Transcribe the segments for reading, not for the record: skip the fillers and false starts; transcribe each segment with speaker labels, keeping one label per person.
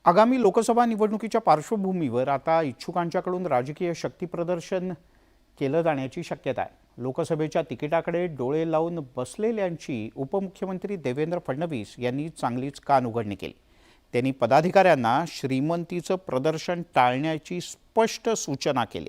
Speaker 1: आगामी लोकसभा निवडणुकीच्या पार्श्वभूमीवर आता इच्छुकांच्याकडून राजकीय शक्ती प्रदर्शन केलं जाण्याची शक्यता आहे। लोकसभेच्या तिकिटाकडे डोळे लावून बसलेल्यांची उपमुख्यमंत्री देवेंद्र फडणवीस यांनी चांगलीच कानउघडणी केली। त्यांनी पदाधिकाऱ्यांना श्रीमंतीचं प्रदर्शन टाळण्याची स्पष्ट सूचना केली।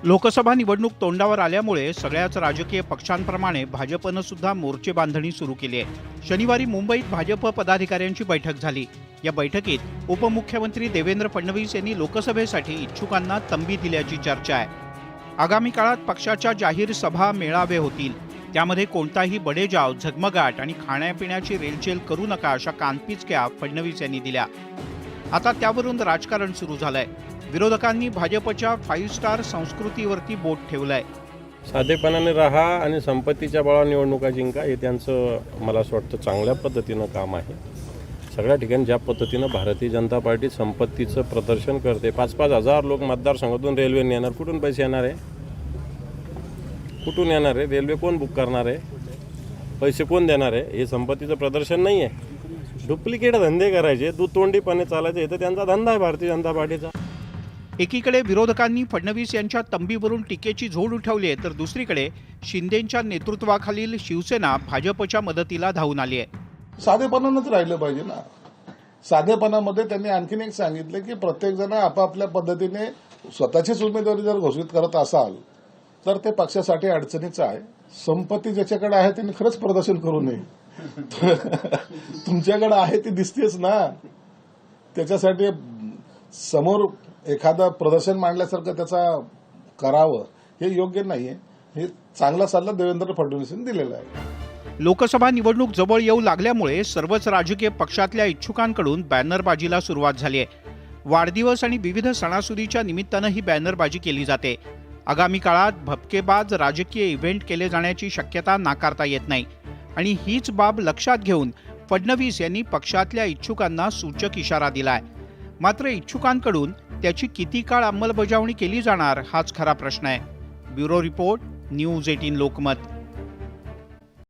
Speaker 1: लोकसभा निवडणूक तोंडावर आल्यामुळे सगळ्याच राजकीय पक्षांप्रमाणे भाजपनं सुद्धा मोर्चे बांधणी सुरू केली आहे। शनिवारी मुंबईत भाजप पदाधिकाऱ्यांची बैठक झाली। या बैठकीत उपमुख्यमंत्री देवेंद्र फडणवीस यांनी लोकसभेसाठी इच्छुकांना तंबी दिल्याची चर्चा आहे। आगामी काळात पक्षाच्या जाहीर सभा मेळावे होतील, त्यामध्ये कोणताही बडेजाव, झगमगाट आणि खाण्यापिण्याची रेलचेल करू नका अशा कानपिचक्या फडणवीस यांनी दिल्या। आता त्यावरून राजकारण सुरू झालंय। विरोधकांनी भाजपच्या 5 स्टार संस्कृतीवरती बोट ठेवलंय।
Speaker 2: साधेपणाने राहा आणि संपत्तीच्या बळावर निवडणुका जिंका, हे त्यांचं मला असं वाटतं चांगल्या पद्धतीनं काम आहे। सगळ्या ठिकाणी ज्या पद्धतीनं भारतीय जनता पार्टी संपत्तीचं प्रदर्शन करते, 5-5 हजार लोक मतदारसंघातून रेल्वेने येणार, कुठून पैसे येणार आहे? कुठून येणार आहे? रेल्वे कोण बुक करणार आहे? पैसे कोण देणार आहे? हे संपत्तीचं प्रदर्शन नाही आहे। डुप्लिकेट धंदे करायचे, दुतोंडीपणे चालायचे, हे तर त्यांचा धंदा आहे भारतीय जनता पार्टीचा।
Speaker 1: एकीकडे विरोधकांनी फडणवीस यांच्या तंबीवरून टीकेची झोड उठवली आहे, तर दुसरीकडे शिंदेंच्या नेतृत्वाखालील शिवसेना भाजपच्या मदतीला धावून आली आहे।
Speaker 3: साधेपणानंच राहिलं पाहिजे ना। साधेपणामध्ये त्यांनी आणखीन एक सांगितलं की प्रत्येक जण आपापल्या पद्धतीने स्वतःचीच उमेदवारी जर घोषित करत असाल तर ते पक्षासाठी अडचणीचं आहे। संपत्ती ज्याच्याकडे आहे त्यांनी खरंच प्रदर्शन करू नये। तुमच्याकडे आहे ती दिसतेच ना, त्याच्यासाठी समोर एखादा प्रदर्शन मांडल्यासारखं त्याचा करावं हे योग्य नाहीये। हे चांगला सल्ला देवेंद्र फडणवीसांनी दिलेला आहे।
Speaker 1: लोकसभा निवडणूक जवळ येऊ लागल्यामुळे सर्वच राजकीय पक्षातल्या इच्छुकांकडून बॅनरबाजीला सुरुवात झाली आहे। वाढदिवस आणि विविध सणासुदीच्या निमित्तानं ही बॅनरबाजी केली जाते। आगामी काळात भपकेबाज राजकीय इव्हेंट केले जाण्याची शक्यता नाकारता येत नाही आणि हीच बाब लक्षात घेऊन फडणवीस यांनी पक्षातल्या इच्छुकांना सूचक इशारा दिलाय। मात्र इच्छुकांकडून त्याची किती काळ अंमलबजावणी केली जाणार हाच खरा प्रश्न आहे। Bureau report, news 18 Lokmat.